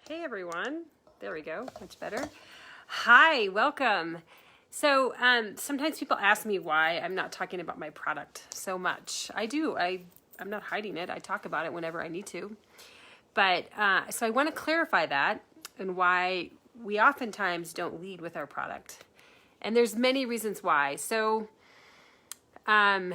Hey everyone, there we go, much better. Hi, welcome. So sometimes people ask me why I'm not talking about my product so much. I do, I'm not hiding it. I talk about it whenever I need to. But so I want to clarify that and why we oftentimes don't lead with our product. And there's many reasons why. So as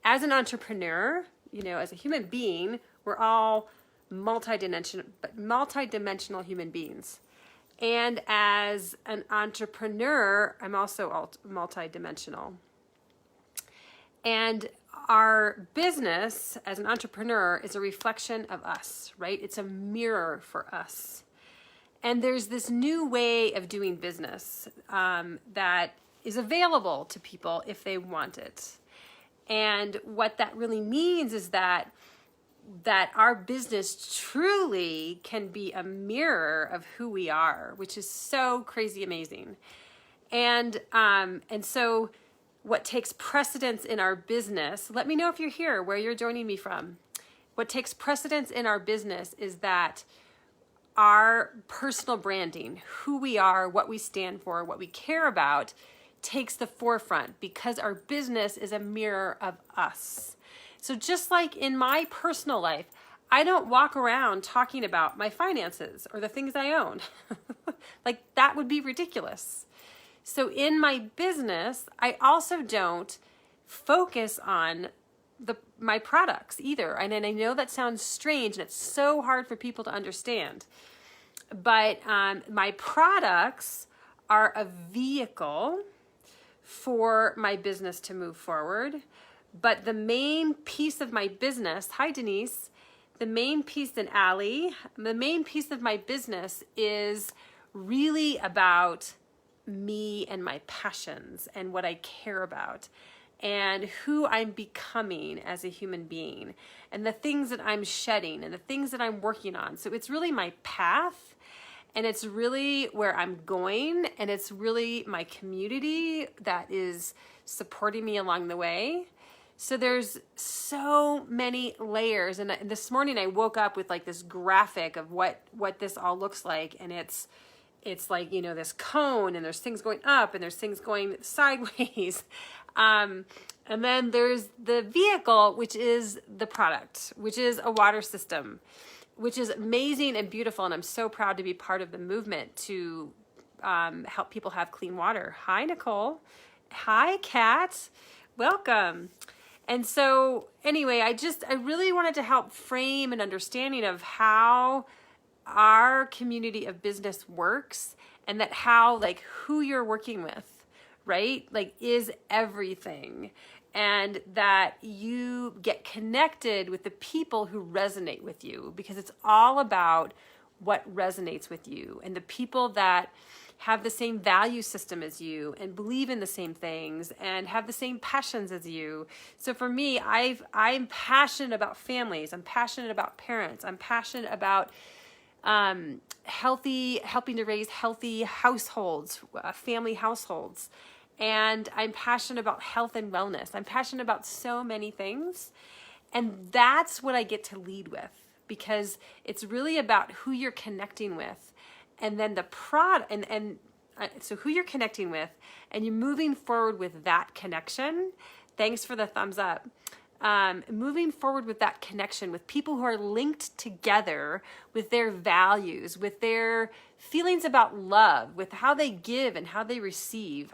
an entrepreneur, as a human being, we're all multi-dimensional human beings. And as an entrepreneur, I'm also multi-dimensional. And our business as an entrepreneur is a reflection of us, right? It's a mirror for us. And there's this new way of doing business that is available to people if they want it. And what that really means is that our business truly can be a mirror of who we are, which is so crazy amazing. And so what takes precedence in our business, let me know if you're here, where you're joining me from. What takes precedence in our business is that our personal branding, who we are, what we stand for, what we care about, takes the forefront because our business is a mirror of us. So just like in my personal life, I don't walk around talking about my finances or the things I own. Like that would be ridiculous. So in my business, I also don't focus on my products either. And I know that sounds strange and it's so hard for people to understand. But my products are a vehicle for my business to move forward. But the main piece of my business, hi Denise, the main piece of my business is really about me and my passions and what I care about and who I'm becoming as a human being and the things that I'm shedding and the things that I'm working on. So it's really my path and it's really where I'm going and it's really my community that is supporting me along the way. So there's so many layers. And this morning I woke up with like this graphic of what this all looks like. And it's like, this cone and there's things going up and there's things going sideways. And then there's the vehicle, which is the product, which is a water system, which is amazing and beautiful. And I'm so proud to be part of the movement to help people have clean water. Hi, Nicole. Hi, Kat. Welcome. And so anyway, I really wanted to help frame an understanding of how our community of business works and that how who you're working with, right? Is everything. And that you get connected with the people who resonate with you because it's all about what resonates with you and the people that have the same value system as you and believe in the same things and have the same passions as you. So for me, I'm passionate about families. I'm passionate about parents. I'm passionate about helping to raise healthy households, family households. And I'm passionate about health and wellness. I'm passionate about so many things. And that's what I get to lead with because it's really about who you're connecting with. And then the product, so who you're connecting with, and you're moving forward with that connection. Thanks for the thumbs up. Moving forward with that connection with people who are linked together with their values, with their feelings about love, with how they give and how they receive,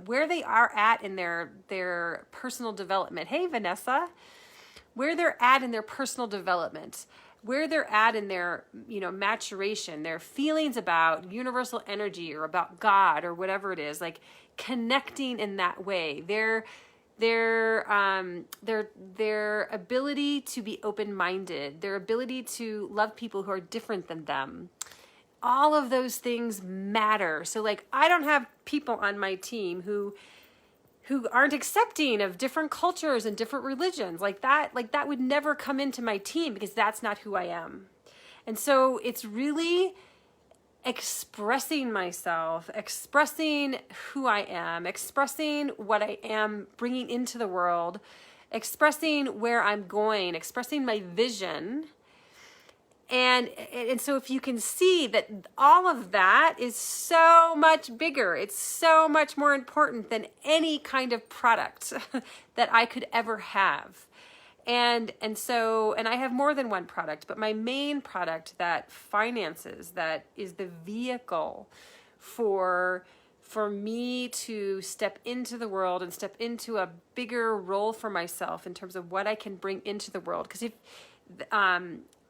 where they are at in their personal development. Hey, Vanessa, where they're at in their personal development. Where they're at in their, maturation, their feelings about universal energy or about God or whatever it is, connecting in that way. Their ability to be open-minded, their ability to love people who are different than them. All of those things matter. So I don't have people on my team who aren't accepting of different cultures and different religions that would never come into my team because that's not who I am. And so it's really expressing myself, expressing who I am, expressing what I am bringing into the world, expressing where I'm going, expressing my vision And so if you can see that all of that is so much bigger, it's so much more important than any kind of product that I could ever have. And I have more than one product, but my main product that finances, that is the vehicle for me to step into the world and step into a bigger role for myself in terms of what I can bring into the world. Because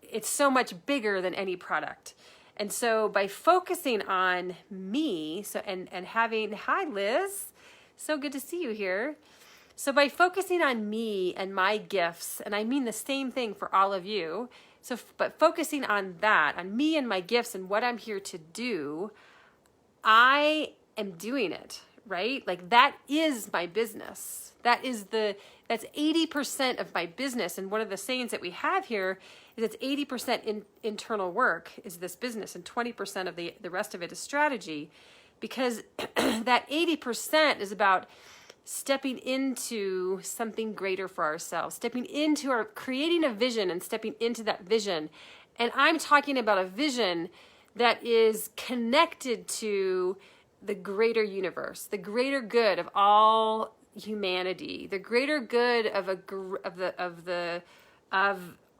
it's so much bigger than any product. And so by focusing on me, and having, hi Liz, so good to see you here. So by focusing on me and my gifts, and I mean the same thing for all of you, but focusing on that, on me and my gifts and what I'm here to do, I am doing it, right? Like that is my business. That's 80% of my business. And one of the sayings that we have here is it's 80% internal work is this business, and 20% of the rest of it is strategy, because that 80% is about stepping into something greater for ourselves, creating a vision and stepping into that vision. And I'm talking about a vision that is connected to the greater universe, the greater good of all humanity, the greater good of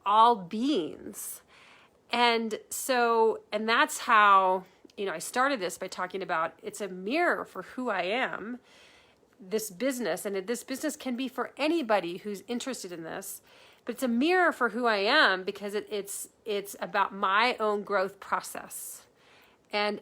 all beings. And that's how, I started this by talking about it's a mirror for who I am, this business, and this business can be for anybody who's interested in this, but it's a mirror for who I am because it's about my own growth process. And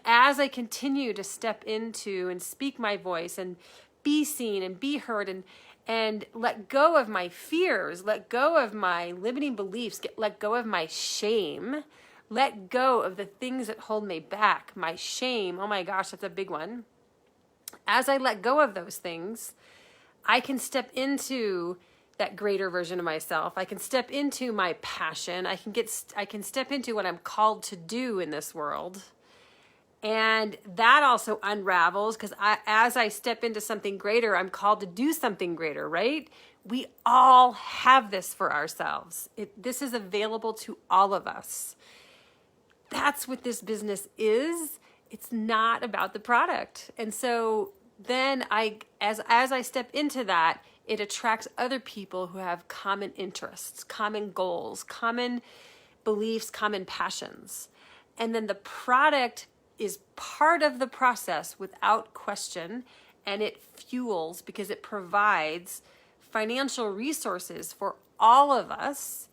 as I continue to step into and speak my voice and be seen and be heard and let go of my fears, let go of my limiting beliefs, let go of my shame, let go of the things that hold me back, my shame, oh my gosh, that's a big one. As I let go of those things, I can step into that greater version of myself. I can step into my passion. I can step into what I'm called to do in this world. And that also unravels because as I step into something greater, I'm called to do something greater, right? We all have this for ourselves. This is available to all of us. That's what this business is. It's not about the product. And so then as I step into that, it attracts other people who have common interests, common goals, common beliefs, common passions. And then the product is part of the process without question, and it fuels because it provides financial resources for all of us,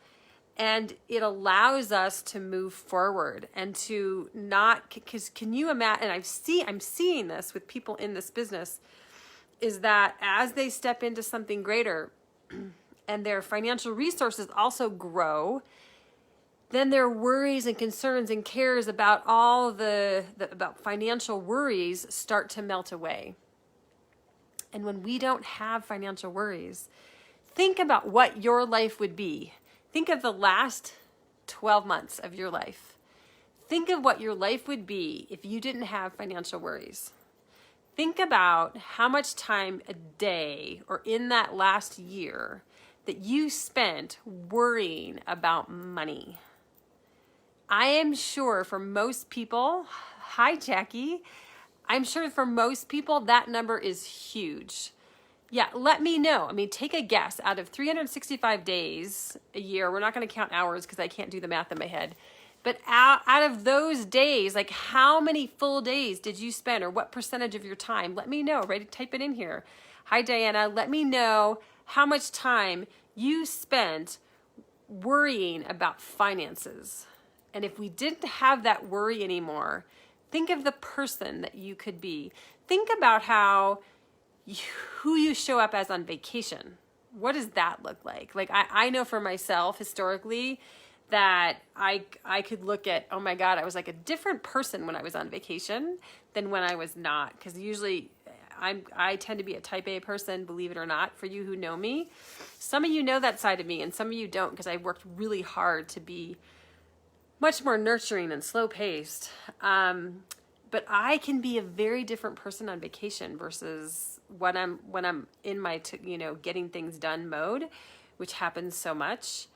and it allows us to move forward and to not, because can you imagine, and I'm seeing this with people in this business, is that as they step into something greater and their financial resources also grow, then their worries and concerns and cares about all about financial worries start to melt away. And when we don't have financial worries, think about what your life would be. Think of the last 12 months of your life. Think of what your life would be if you didn't have financial worries. Think about how much time a day or in that last year that you spent worrying about money. I am sure for most people, hi Jackie, I'm sure for most people that number is huge. Yeah, let me know. I mean, take a guess. Out of 365 days a year, we're not going to count hours because I can't do the math in my head. But out of those days, like how many full days did you spend or what percentage of your time? Let me know. Ready? Type it in here. Hi, Diana. Let me know how much time you spent worrying about finances. And if we didn't have that worry anymore, think of the person that you could be. Think about who you show up as on vacation. What does that look like? Like I know for myself historically that I could look at, oh my God, I was like a different person when I was on vacation than when I was not. Because usually I tend to be a type A person, believe it or not, for you who know me. Some of you know that side of me and some of you don't because I worked really hard to be much more nurturing and slow paced. But I can be a very different person on vacation versus when I'm in my getting things done mode, which happens so much.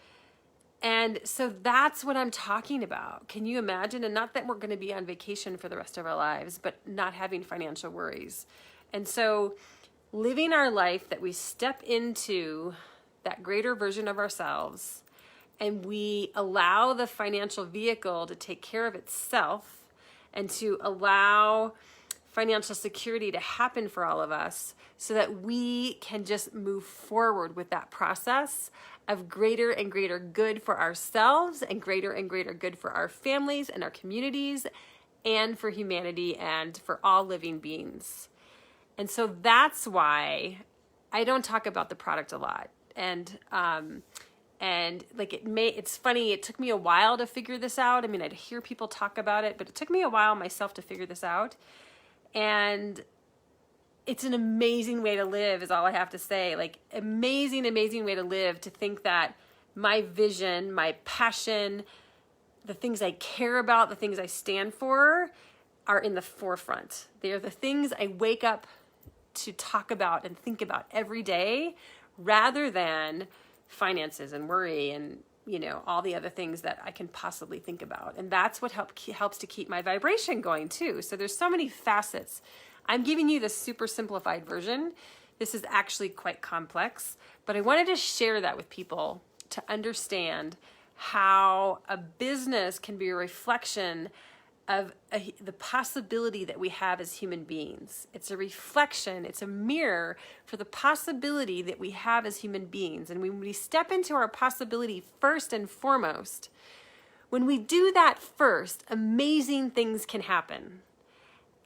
And so that's what I'm talking about. Can you imagine? And not that we're going to be on vacation for the rest of our lives, but not having financial worries. And so living our life that we step into that greater version of ourselves, and we allow the financial vehicle to take care of itself and to allow financial security to happen for all of us so that we can just move forward with that process of greater and greater good for ourselves and greater good for our families and our communities and for humanity and for all living beings. And so that's why I don't talk about the product a lot. And like it's funny, it took me a while to figure this out. I mean, I'd hear people talk about it, but it took me a while myself to figure this out. And it's an amazing way to live is all I have to say. Like amazing way to live, to think that my vision, my passion, the things I care about, the things I stand for are in the forefront. They are the things I wake up to talk about and think about every day rather than finances and worry and, you know, all the other things that I can possibly think about. And that's what helps to keep my vibration going too. So there's so many facets. I'm giving you the super simplified version. This is actually quite complex, but I wanted to share that with people to understand how a business can be a reflection of the possibility that we have as human beings. It's a reflection, it's a mirror for the possibility that we have as human beings. And when we step into our possibility first and foremost, when we do that first, amazing things can happen.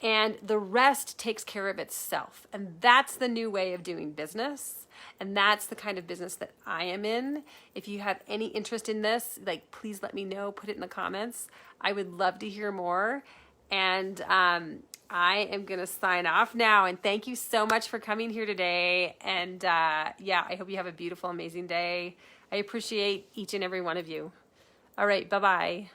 And the rest takes care of itself. And that's the new way of doing business. And that's the kind of business that I am in. If you have any interest in this, like, please let me know, put it in the comments. I would love to hear more. And I am going to sign off now. And thank you so much for coming here today. And yeah, I hope you have a beautiful, amazing day. I appreciate each and every one of you. All right, bye-bye.